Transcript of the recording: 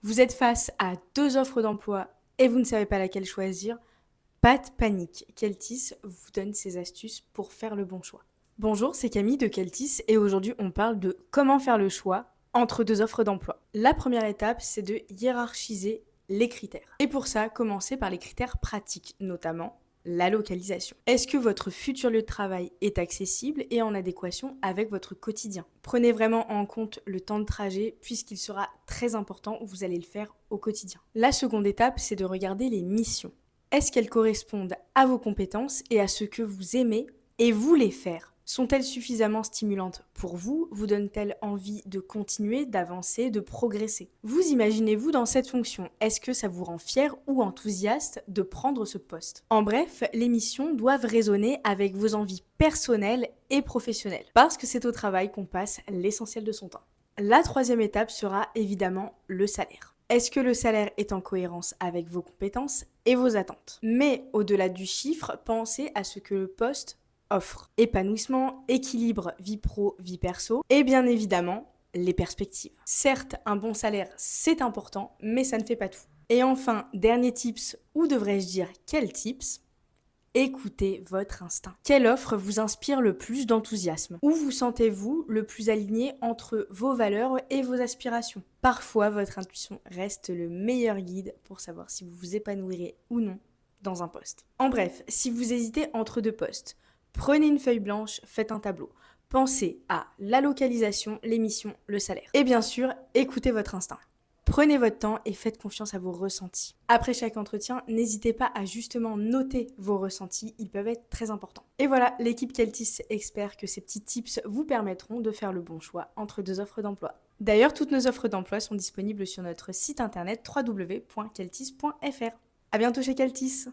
Vous êtes face à deux offres d'emploi et vous ne savez pas laquelle choisir? Pas de panique, Keltis vous donne ses astuces pour faire le bon choix. Bonjour, c'est Camille de Keltis et aujourd'hui on parle de comment faire le choix entre deux offres d'emploi. La première étape, c'est de hiérarchiser les critères. Et pour ça, commencez par les critères pratiques, notamment la localisation. Est-ce que votre futur lieu de travail est accessible et en adéquation avec votre quotidien? Prenez vraiment en compte le temps de trajet puisqu'il sera très important, vous allez le faire au quotidien. La seconde étape, c'est de regarder les missions. Est-ce qu'elles correspondent à vos compétences et à ce que vous aimez et voulez faire? Sont-elles suffisamment stimulantes pour vous? Vous donnent-elles envie de continuer, d'avancer, de progresser? Vous imaginez-vous dans cette fonction? Est-ce que ça vous rend fier ou enthousiaste de prendre ce poste? En bref, les missions doivent résonner avec vos envies personnelles et professionnelles, parce que c'est au travail qu'on passe l'essentiel de son temps. La troisième étape sera évidemment le salaire. Est-ce que le salaire est en cohérence avec vos compétences et vos attentes? Mais au-delà du chiffre, pensez à ce que le poste offre. Épanouissement, équilibre, vie pro, vie perso et bien évidemment, les perspectives. Certes, un bon salaire, c'est important, mais ça ne fait pas tout. Et enfin, dernier tips, ou devrais-je dire quel tips? Écoutez votre instinct. Quelle offre vous inspire le plus d'enthousiasme? Où vous sentez-vous le plus aligné entre vos valeurs et vos aspirations? Parfois, votre intuition reste le meilleur guide pour savoir si vous vous épanouirez ou non dans un poste. En bref, si vous hésitez entre deux postes, prenez une feuille blanche, faites un tableau. Pensez à la localisation, les missions, le salaire. Et bien sûr, écoutez votre instinct. Prenez votre temps et faites confiance à vos ressentis. Après chaque entretien, n'hésitez pas à justement noter vos ressentis, ils peuvent être très importants. Et voilà, l'équipe Keltis espère que ces petits tips vous permettront de faire le bon choix entre deux offres d'emploi. D'ailleurs, toutes nos offres d'emploi sont disponibles sur notre site internet www.keltis.fr. À bientôt chez Keltis!